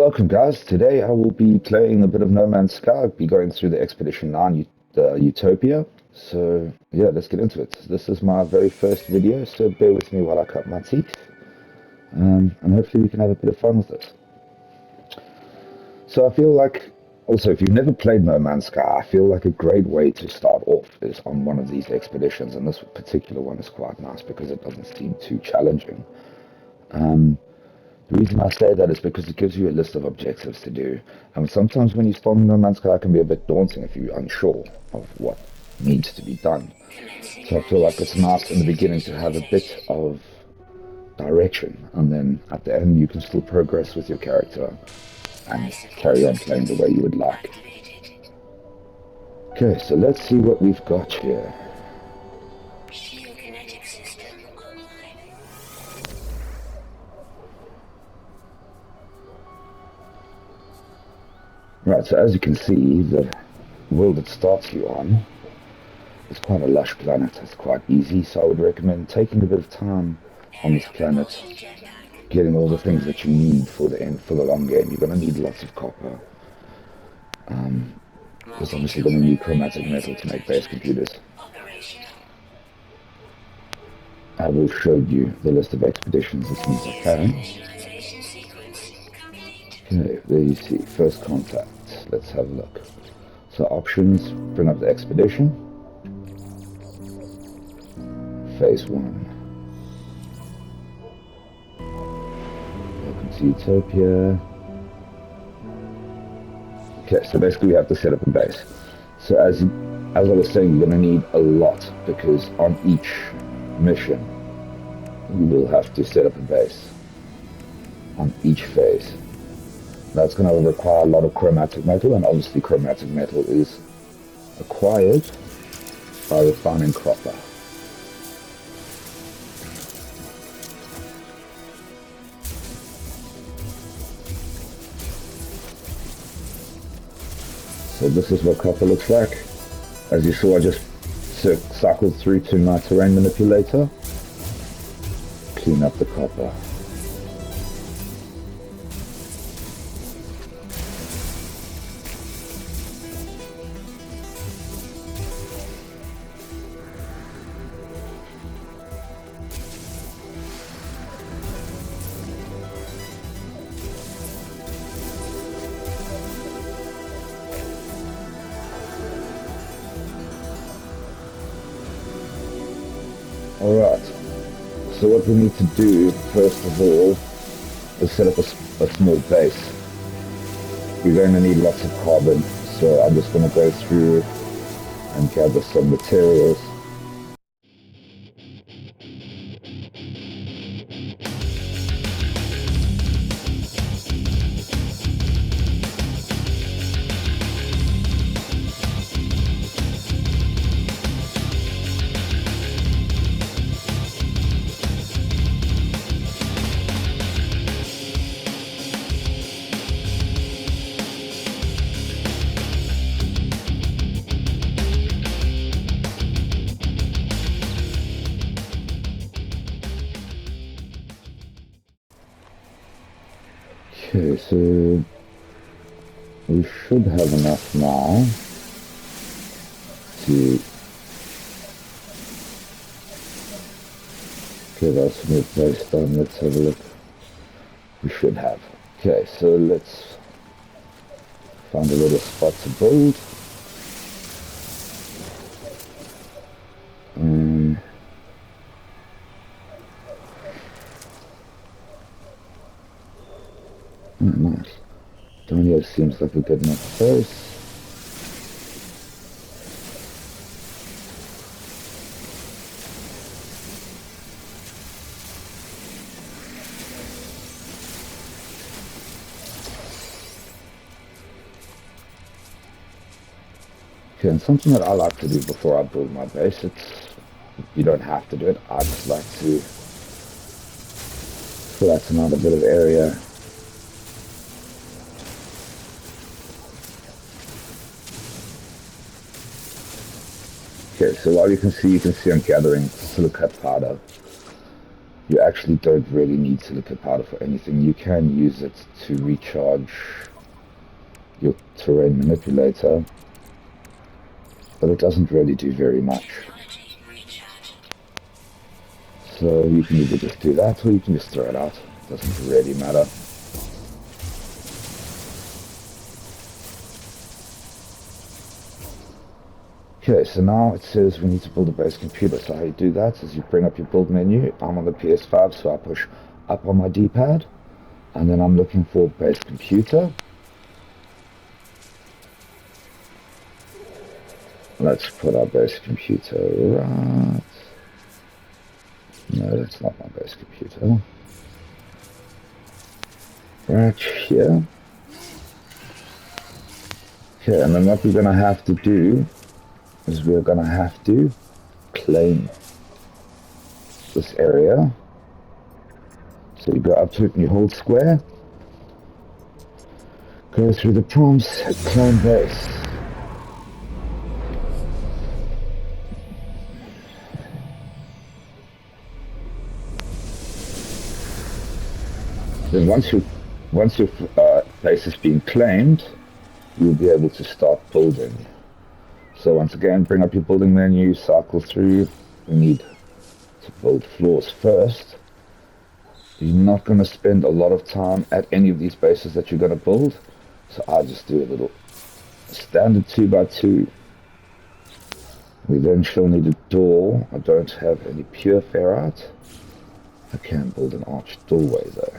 Welcome guys, today I will be playing a bit of No Man's Sky. I'll be going through the Expedition 9 Utopia. So yeah, let's get into it. This is my very first video, so bear with me while I cut my teeth. And hopefully we can have a bit of fun with this. So I feel like, also if you've never played No Man's Sky, I feel like a great way to start off is on one of these expeditions. And this particular one is quite nice because it doesn't seem too challenging. The reason I say that is because it gives you a list of objectives to do. And sometimes when you spawn in No Man's Sky, it can be a bit daunting if you're unsure of what needs to be done. So I feel like it's nice in the beginning to have a bit of direction, and then at the end you can still progress with your character and carry on playing the way you would like. Okay, so let's see what we've got here. Right, so as you can see, the world it starts you on is quite a lush planet. It's quite easy, so I would recommend taking a bit of time on this planet, getting all the things that you need for the end, for the long game. You're going to need lots of copper. There's obviously going to need chromatic metal to make base computers. I will show you the list of expeditions as soon as I can. Okay, there you see, first contact. Let's have a look. So options, bring up the expedition. Phase 1. Welcome to Utopia. Okay, so basically we have to set up a base. So as I was saying, you're going to need a lot, because on each mission you will have to set up a base on each phase. That's going to require a lot of chromatic metal, and obviously chromatic metal is acquired by refining copper. So this is what copper looks like. As you saw, I just cycled through to my terrain manipulator, clean up the copper. Alright, so what we need to do, first of all, is set up a small base. We're going to need lots of carbon, so I'm just going to go through and gather some materials. Okay, so we should have enough now to get our small place done. Let's have a look. We should have. Okay, so let's find a little spot to build. Nice. Down here seems like a good enough place. Okay, and something that I like to do before I build my base, you don't have to do it, I just like to flatten out a bit of area. Okay, so while you can see I'm gathering silicate powder. You actually don't really need silica powder for anything. You can use it to recharge your terrain manipulator, but it doesn't really do very much. So you can either just do that or you can just throw it out. It doesn't really matter. Okay, so now it says we need to build a base computer. So how you do that is you bring up your build menu. I'm on the PS5, so I push up on my D-pad, and then I'm looking for base computer. Let's put our base computer right. No, that's not my base computer. Right here. Okay, and then what we're gonna have to do is we're gonna have to claim this area. So you go up to it and you hold square, go through the prompts, claim base. Then once your base has been claimed, you'll be able to start building. So once again, bring up your building menu, cycle through. We need to build floors first. You're not going to spend a lot of time at any of these bases that you're going to build. So I'll just do a little standard 2x2. We then shall need a door. I don't have any pure ferrite. I can build an arched doorway though.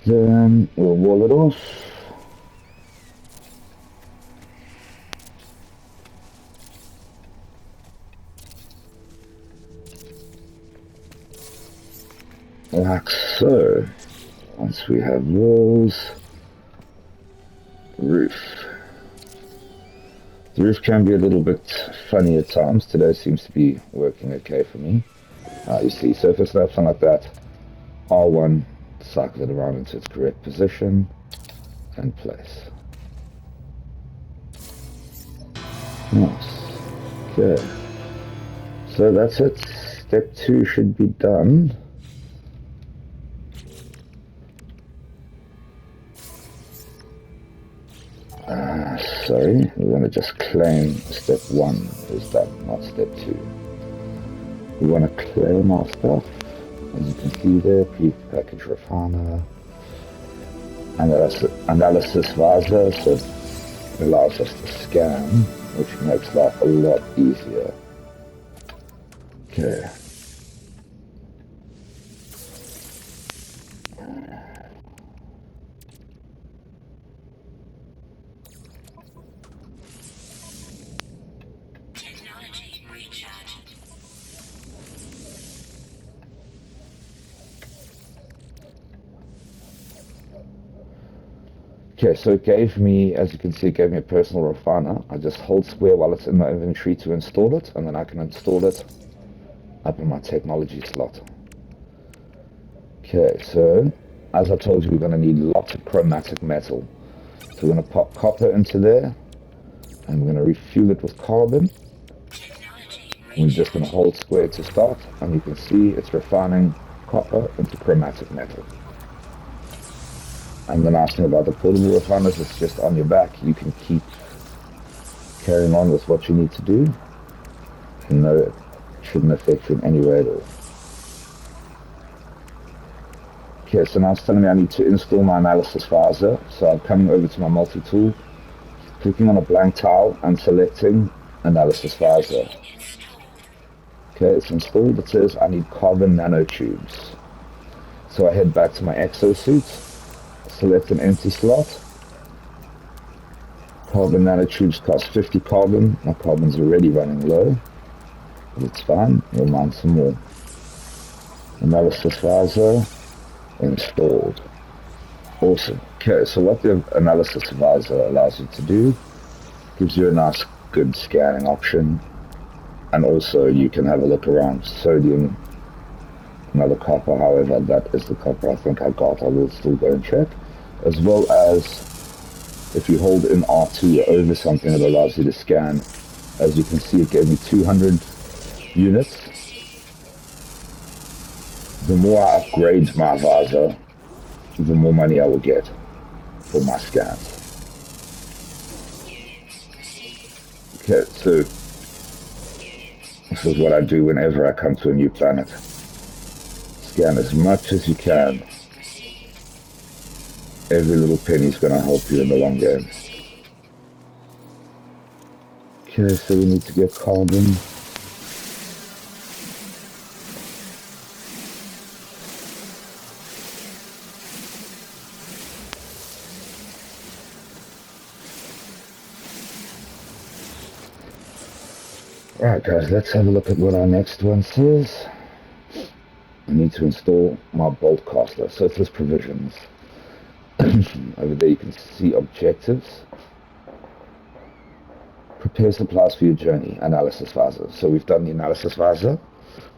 Then we'll wall it off. Like so. Once we have walls, roof. The roof can be a little bit funny at times. Today seems to be working okay for me. You see, so if it's something like that, R1, cycle it around into its correct position and place. Nice. Okay. So that's it. Step 2 should be done. Sorry, we're going to just claim step 1 is done, not step 2. We want to claim our stuff. As you can see there, pre-packaged refiner, analysis visor, so it allows us to scan, which makes life a lot easier. Okay. Okay, so it gave me, as you can see, it gave me a personal refiner. I just hold square while it's in my inventory to install it, and then I can install it up in my technology slot. Okay, so as I told you, we're going to need lots of chromatic metal. So we're going to pop copper into there, and we're going to refuel it with carbon. We're just going to hold square to start, and you can see it's refining copper into chromatic metal. And the nice thing about the portable refiners, it's just on your back. You can keep carrying on with what you need to do. And no, it shouldn't affect you in any way at all. Okay, so now it's telling me I need to install my analysis visor. So I'm coming over to my multi-tool, clicking on a blank tile and selecting analysis visor. Okay, it's installed. It says I need carbon nanotubes. So I head back to my exosuit. Select an empty slot. Carbon nanotubes cost 50 carbon. My carbon's already running low, but it's fine. We'll mine some more. Analysis visor installed. Awesome. Okay, so what the analysis visor allows you to do, gives you a nice, good scanning option, and also you can have a look around sodium, another copper. However, that is the copper I think I got. I will still go and check. As well as if you hold in R2 over something, it allows you to scan. As you can see, it gave me 200 units. The more I upgrade my visor, the more money I will get for my scans. Okay, so this is what I do whenever I come to a new planet. Scan as much as you can. Every little penny is going to help you in the long game. Okay, so we need to get carbon. Alright guys, let's have a look at what our next one says. I need to install my bolt caster. So it says provisions. Over there you can see objectives. Prepare supplies for your journey, analysis visor. So we've done the analysis visor.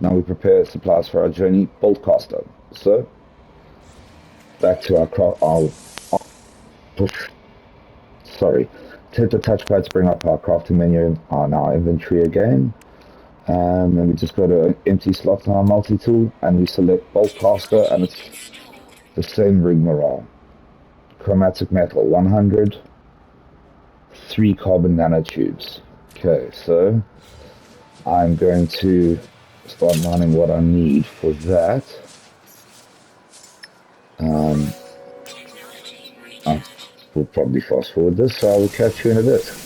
Now we prepare supplies for our journey, bolt caster. So back to our push. Sorry. Hit the touchpad to bring up our crafting menu on our inventory again. And we just go to an empty slot on our multi-tool and we select bolt caster, and it's the same rigmarole. Chromatic metal 100, 3 carbon nanotubes. Okay, so I'm going to start mining what I need for that. We'll probably fast forward this, so I will catch you in a bit.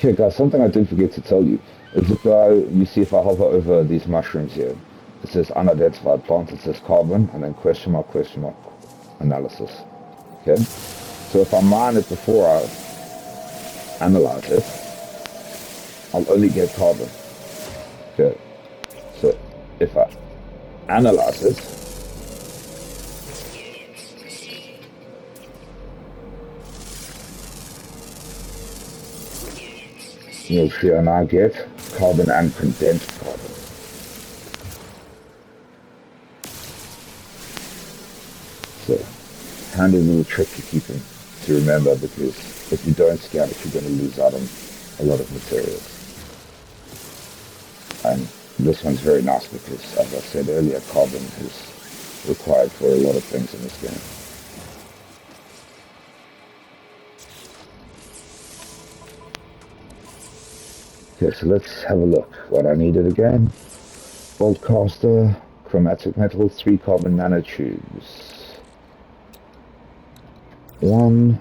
Okay guys, something I did forget to tell you is if you see if I hover over these mushrooms here, it says unidentified plant, it says carbon, and then question mark, analysis. Okay, so if I mine it before I analyze it, I'll only get carbon. Okay, so if I analyze it, you'll see I now get carbon and condensed carbon. So, handy little trick to keep them to remember, because if you don't scan it, you're going to lose out on a lot of materials. And this one's very nice because, as I said earlier, carbon is required for a lot of things in this game. Okay, so let's have a look. What I needed again: bolt caster, chromatic metal, 3 carbon nanotubes. 1,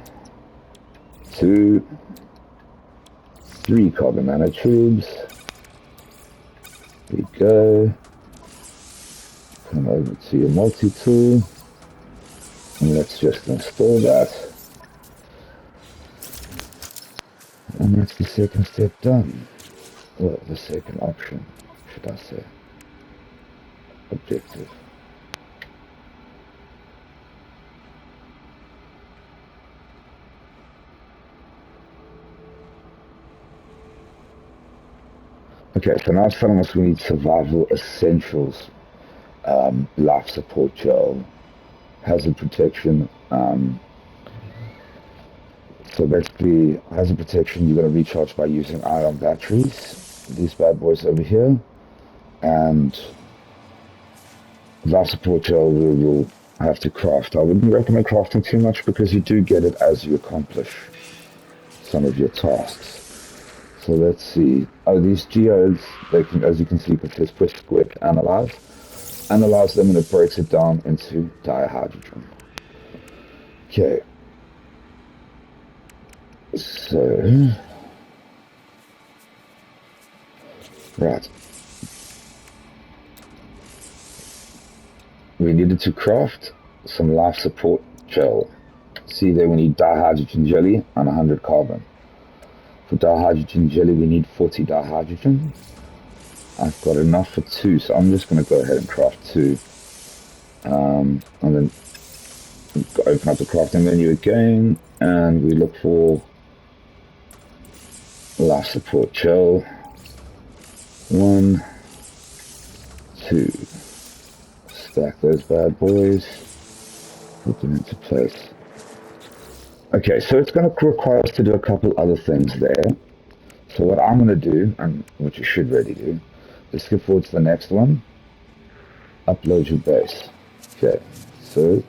2, 3 carbon nanotubes. There we go. Come over to your multi-tool, and let's just install that. And that's the second step done. Well, the second option, should I say. Objective. Okay, so now it's telling us we need survival essentials, life support gel, hazard protection. So basically, hazard protection, you're going to recharge by using ion batteries. These bad boys over here. And life support gel we will have to craft. I wouldn't recommend crafting too much because you do get it as you accomplish some of your tasks. So let's see. Oh, these geodes, they can, as you can see, it says push, quick, analyze. Analyze them and it breaks it down into dihydrogen. Okay. So, right. We needed to craft some life support gel. See there, we need dihydrogen jelly and 100 carbon. For dihydrogen jelly, we need 40 dihydrogen. I've got enough for 2, so I'm just going to go ahead and craft 2. And then open up the crafting menu again, and we look for life support gel. 1, 2. Stack those bad boys. Put them into place. Okay, so it's going to require us to do a couple other things there. So what I'm going to do, and what you should really do, is skip forward to the next one. Upload your base. Okay, so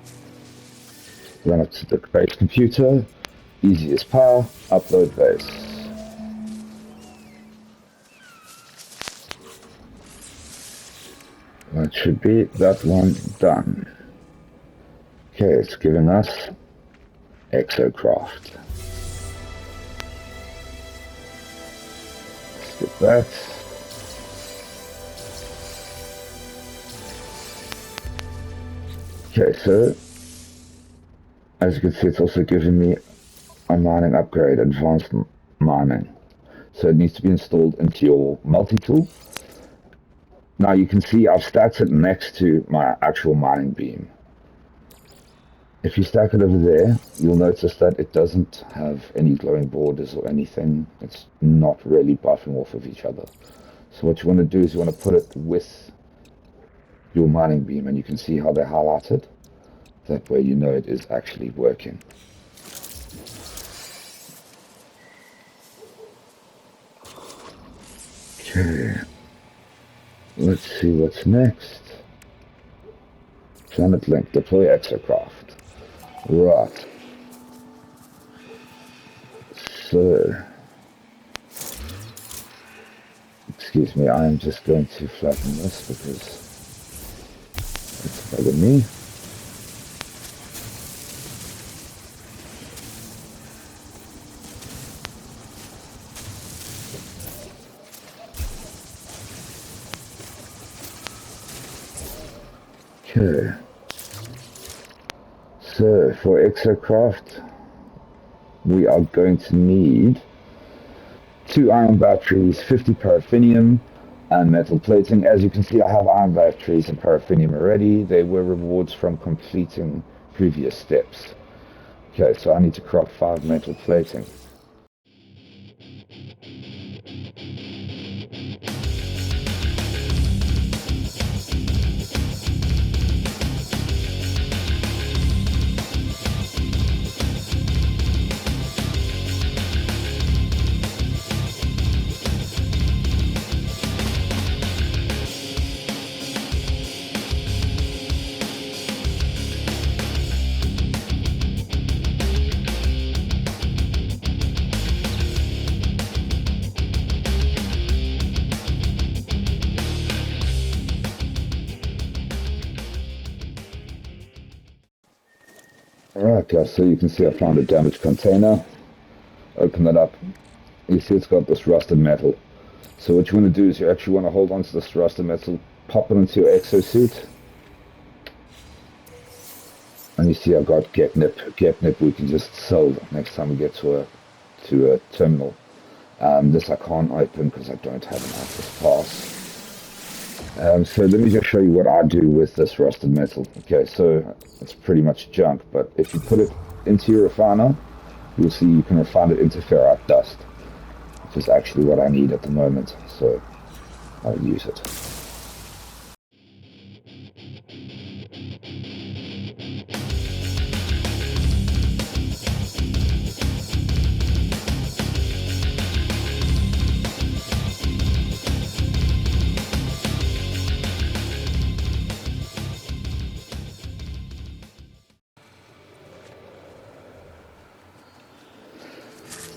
run up to the base computer. Easy as power. Upload base. That should be that one done. Okay, it's giving us Exocraft. Skip that. Okay, so as you can see, it's also giving me a mining upgrade, advanced mining. So it needs to be installed into your multi-tool. Now you can see I've stacked it next to my actual mining beam. If you stack it over there, you'll notice that it doesn't have any glowing borders or anything. It's not really buffing off of each other. So what you want to do is you want to put it with your mining beam, and you can see how they're highlighted. That way you know it is actually working. Okay. Let's see what's next. Planet link, deploy Exocraft. Right. So, excuse me, I am just going to flatten this because it's bugging me. Okay. So for Exocraft, we are going to need 2 iron batteries, 50 paraffinium, and metal plating. As you can see, I have iron batteries and paraffinium already. They were rewards from completing previous steps. Okay, so I need to craft 5 metal plating. Alright guys, so you can see I found a damaged container. Open that up. You see it's got this rusted metal. So what you want to do is you actually want to hold on to this rusted metal, pop it into your exosuit. And you see I've got Getnip. Getnip we can just sell next time we get to a terminal. This I can't open because I don't have an access pass. So let me just show you what I do with this rusted metal. Okay, so it's pretty much junk, but if you put it into your refiner, you'll see you can refine it into ferrite dust, which is actually what I need at the moment, so I'll use it.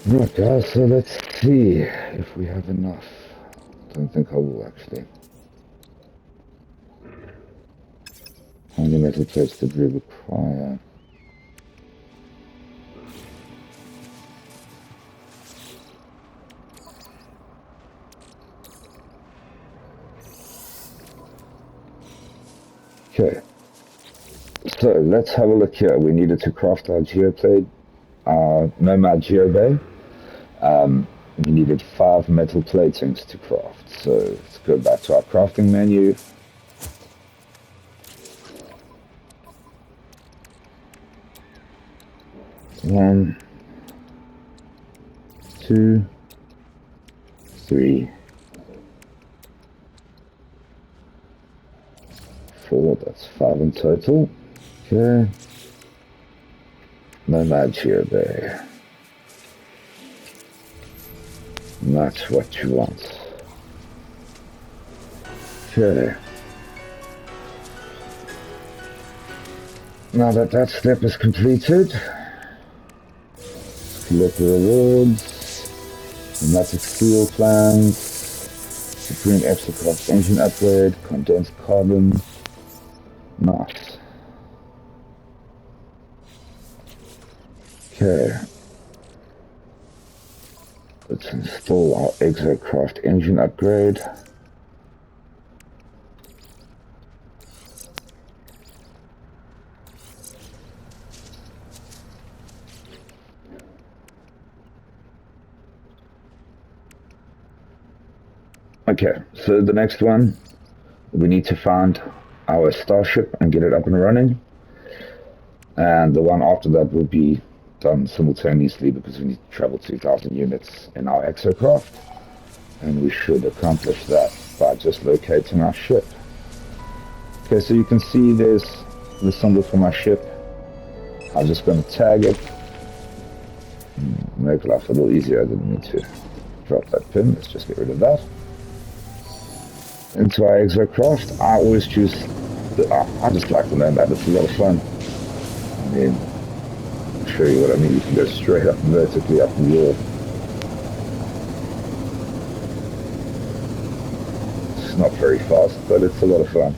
Right guys, so let's see if we have enough. Don't think I will actually. How many metal plates did we require? Okay, so let's have a look here. We needed to craft our geoplate, our Nomad Geobay. We needed 5 metal platings to craft. So let's go back to our crafting menu. 1, 2, 3, 4. That's 5 in total. Okay. No match here there. And that's what you want. Okay. Now that that step is completed, collect the rewards, pneumatic steel plans, Supreme Exocross engine upgrade, condensed carbon. Nice. Okay. Let's install our Exocraft engine upgrade. Okay, so the next one, we need to find our starship and get it up and running. And the one after that will be done simultaneously because we need to travel 2,000 units in our exocraft. And we should accomplish that by just locating our ship. Okay, so you can see there's the symbol for my ship. I'm just going to tag it. Make life a little easier. I didn't need to drop that pin. Let's just get rid of that. Into our exocraft, I always choose, I just like the Nomad, it's a lot of fun. I mean, I'll show you what I mean, you can go straight up vertically up the wall. It's not very fast, but it's a lot of fun.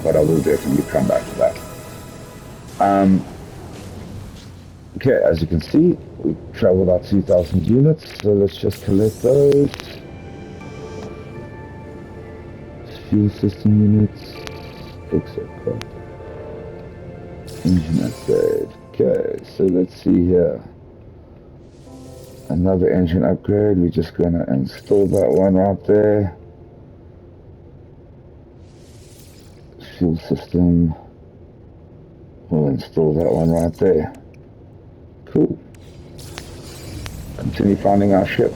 But I will definitely come back to that. Okay, as you can see, we've traveled our 2,000 units, so let's just collect those. Fuel system units, exocraft, engine upgrade. Okay, so let's see here. Another engine upgrade, we're just gonna install that one right there. Fuel system, we'll install that one right there. Cool. Continue finding our ship.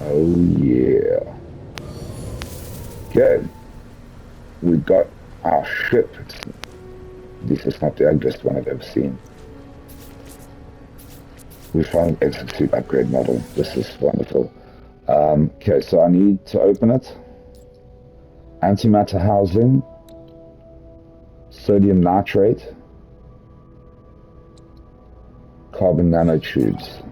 Oh yeah. Okay. We got our ship. This is not the ugliest one I've ever seen. We found an exosuit upgrade model. This is wonderful. Okay, so I need to open it. Antimatter housing. Sodium nitrate. Carbon nanotubes.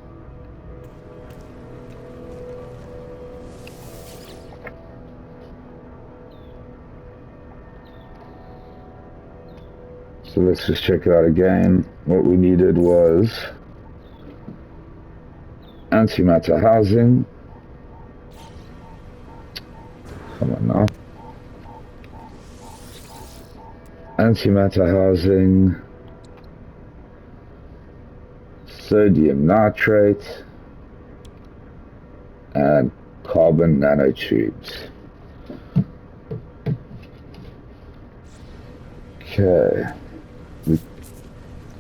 So let's just check it out again. What we needed was antimatter housing. Come on now. Antimatter housing. Sodium nitrate. And carbon nanotubes. Okay.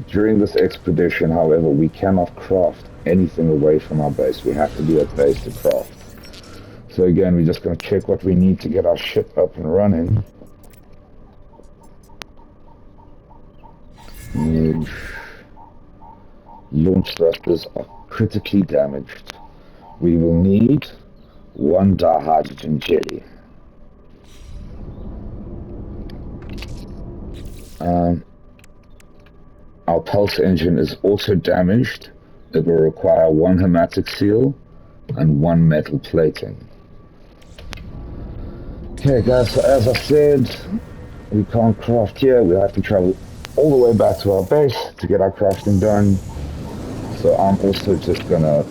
During this expedition, however, we cannot craft anything away from our base. We have to be at base to craft. So again, we're just going to check what we need to get our ship up and running. Launch thrusters are critically damaged. We will need one dihydrogen jelly. Our pulse engine is also damaged. It will require one hermetic seal and one metal plating. Okay guys, so as I said, we can't craft here. We have to travel all the way back to our base to get our crafting done. So I'm also just gonna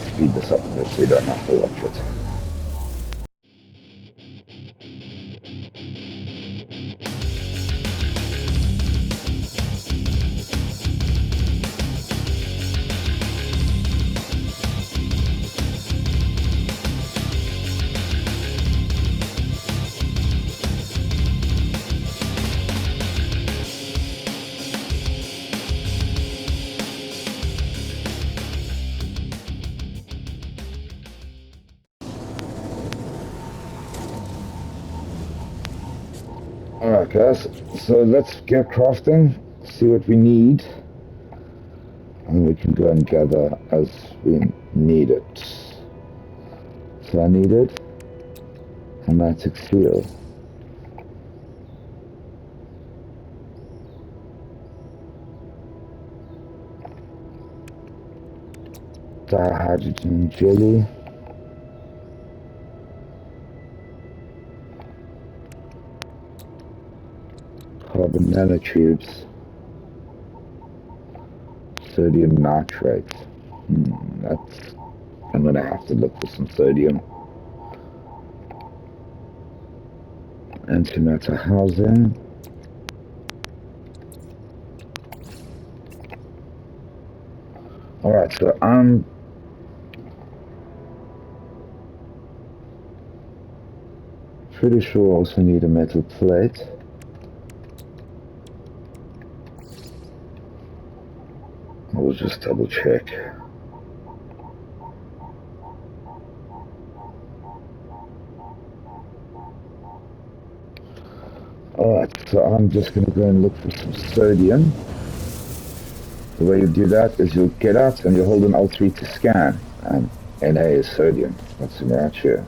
speed this up a bit so you don't have to watch it. Alright guys, so let's get crafting, see what we need, and we can go and gather as we need it. So I needed hermetic seal. Dihydrogen jelly. Carbon nanotubes. Sodium nitrate. I'm gonna have to look for some sodium. Antimatter housing. Alright, so I'm pretty sure I also need a metal plate. We'll just double check. Alright, so I'm just going to go and look for some sodium. The way you do that is you'll get out and you hold an Alt3 to scan. And Na is sodium. That's in right here.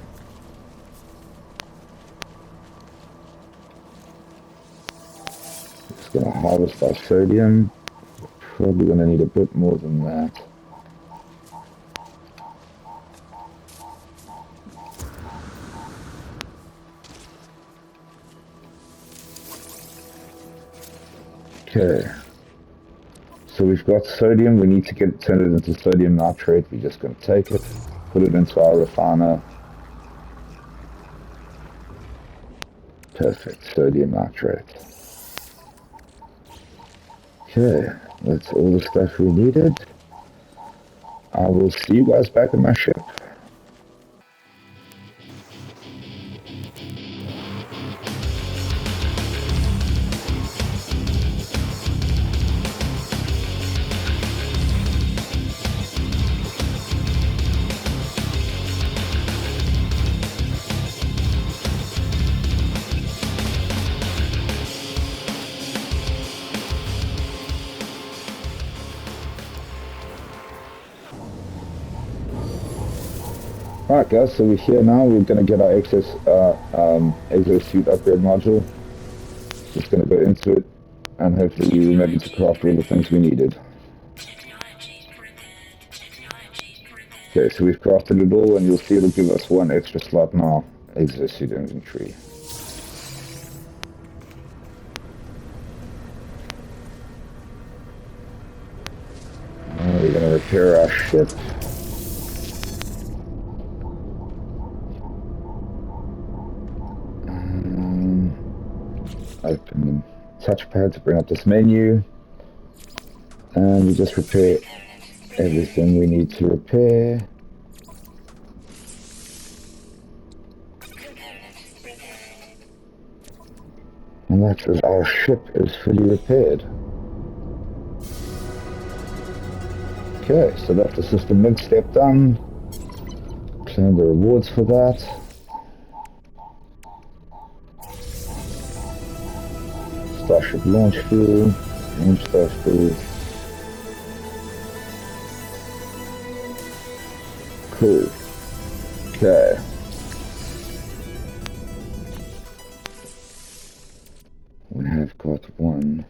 Just going to harvest our sodium. Probably going to need a bit more than that. Okay. So we've got sodium. We need to turn it into sodium nitrate. We're just going to take it, put it into our refiner. Perfect. Sodium nitrate. Okay. That's all the stuff we needed. I will see you guys back in my ship. Alright guys, so we're here now. We're going to get our exosuit upgrade module. Just going to go into it and hopefully we remember to craft all the things we needed. Okay, so we've crafted it all and you'll see it'll give us one extra slot in our exosuit inventory. Now we're going to repair our ship. Open the touchpad to bring up this menu, and we just repair everything we need to repair. And that says our ship is fully repaired. Okay, so that's the system link step done. Claim the rewards for that. Starship launch fuel, launch thrusters. Cool. Okay. We have got one.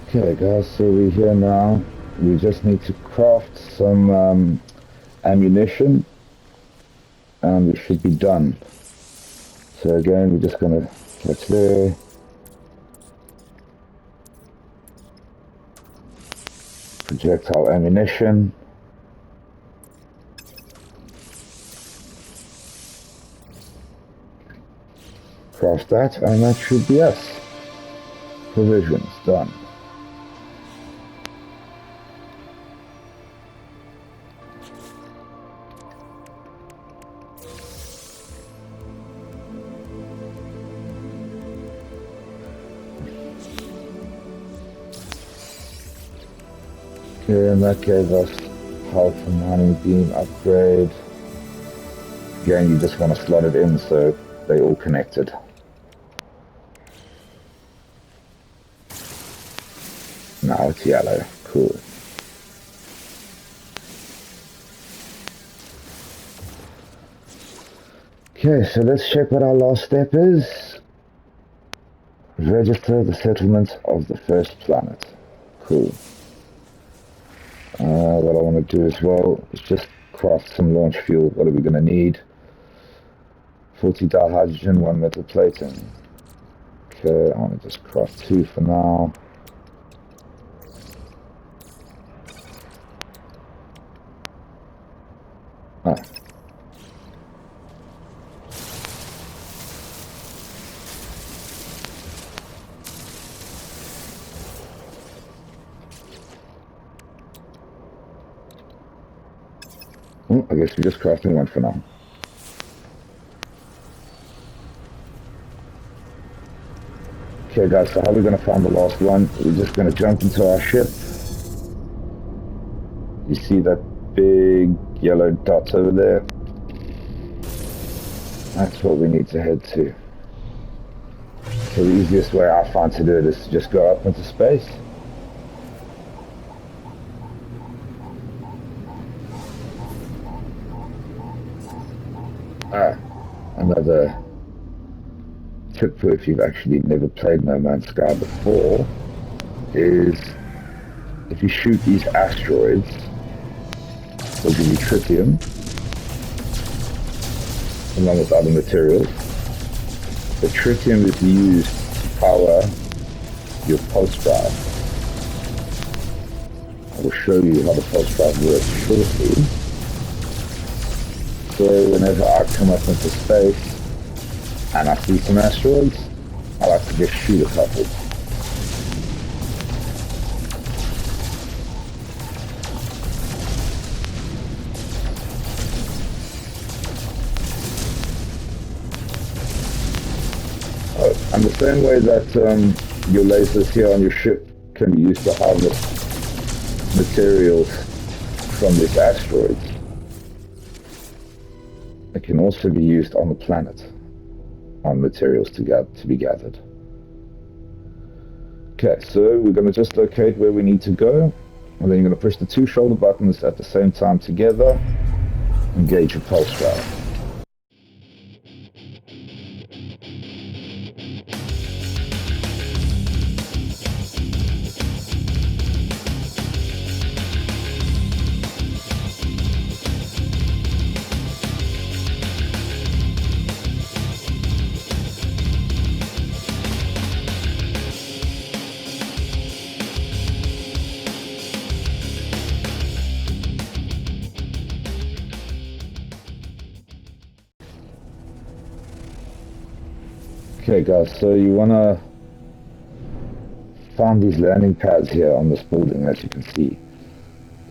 Okay guys, so we're here now. We just need to craft some ammunition and we should be done. So again, we're just gonna catch there. Projectile ammunition. Craft that and that should be us. Provisions, done. Okay, and that gave us health and mining beam upgrade. Again, you just want to slot it in so they all connected. Now it's yellow. Cool. Okay, so let's check what our last step is. Register the settlement of the first planet. Cool. What I want to do as well is just craft some launch fuel. What are we going to need? 40 dihydrogen, 1 metal plating. Okay, I want to just craft 2 for now. Ah. I guess we're just crafting 1 for now. Okay guys, so how are we going to find the last one? We're just going to jump into our ship. You see that big yellow dot over there? That's what we need to head to. So the easiest way I find to do it is to just go up into space. Another tip for if you've actually never played No Man's Sky before is if you shoot these asteroids, they'll give you tritium along with other materials. The tritium is used to power your pulse drive. I will show you how the pulse drive works shortly. So whenever I come up into space and I see some asteroids, I like to just shoot a couple. And the same way that your lasers here on your ship can be used to harvest materials from these asteroids, it can also be used on the planet on materials to be gathered. Okay, so we're going to just locate where we need to go, and then you're going to push the 2 shoulder buttons at the same time together, engage your pulse drive. Okay guys, so you wanna find these landing pads here on this building, as you can see.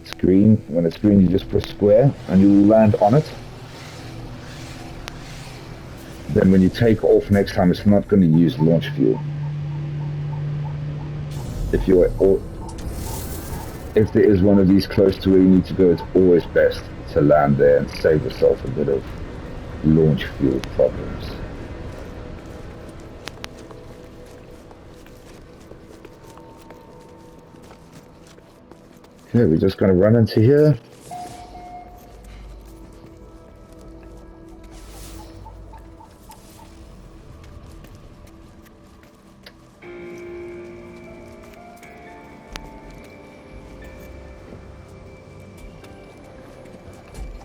It's green. When it's green, you just press square and you will land on it. Then when you take off next time, it's not going to use launch fuel. If there is one of these close to where you need to go, it's always best to land there and save yourself a bit of launch fuel problems. Okay, we're just going to run into here.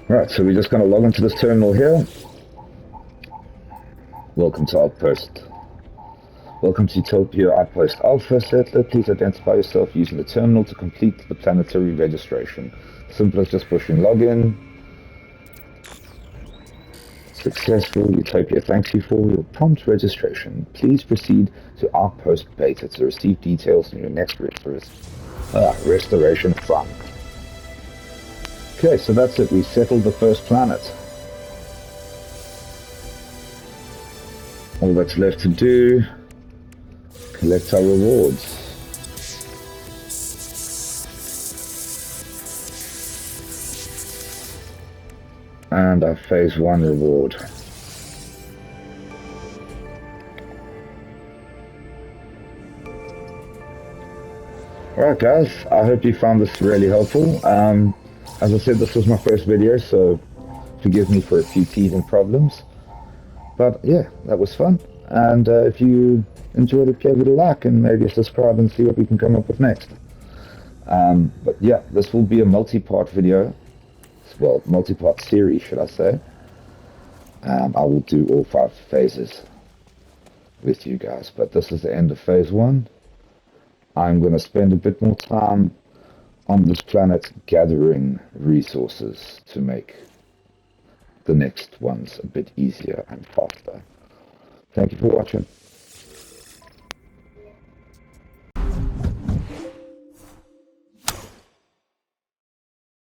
Right, so we're just going to log into this terminal here. Welcome to Outpost. Welcome to Utopia Outpost Alpha Settler. Please identify yourself using the terminal to complete the planetary registration. Simple as just pushing login. Successful. Utopia thanks you for your prompt registration. Please proceed to Outpost Beta to receive details in your next restoration fund. Okay, so that's it. We settled the first planet. All that's left to do, collect our rewards. And our phase 1 reward. Alright guys, I hope you found this really helpful. As I said, this was my first video, so forgive me for a few teething problems. But yeah, that was fun. And if you enjoyed it, give it a like and maybe subscribe and see what we can come up with next. But yeah, this will be a multi-part video. Well, multi-part series, should I say. I will do all 5 phases with you guys. But this is the end of phase 1. I'm going to spend a bit more time on this planet gathering resources to make the next ones a bit easier and faster. Thank you for watching.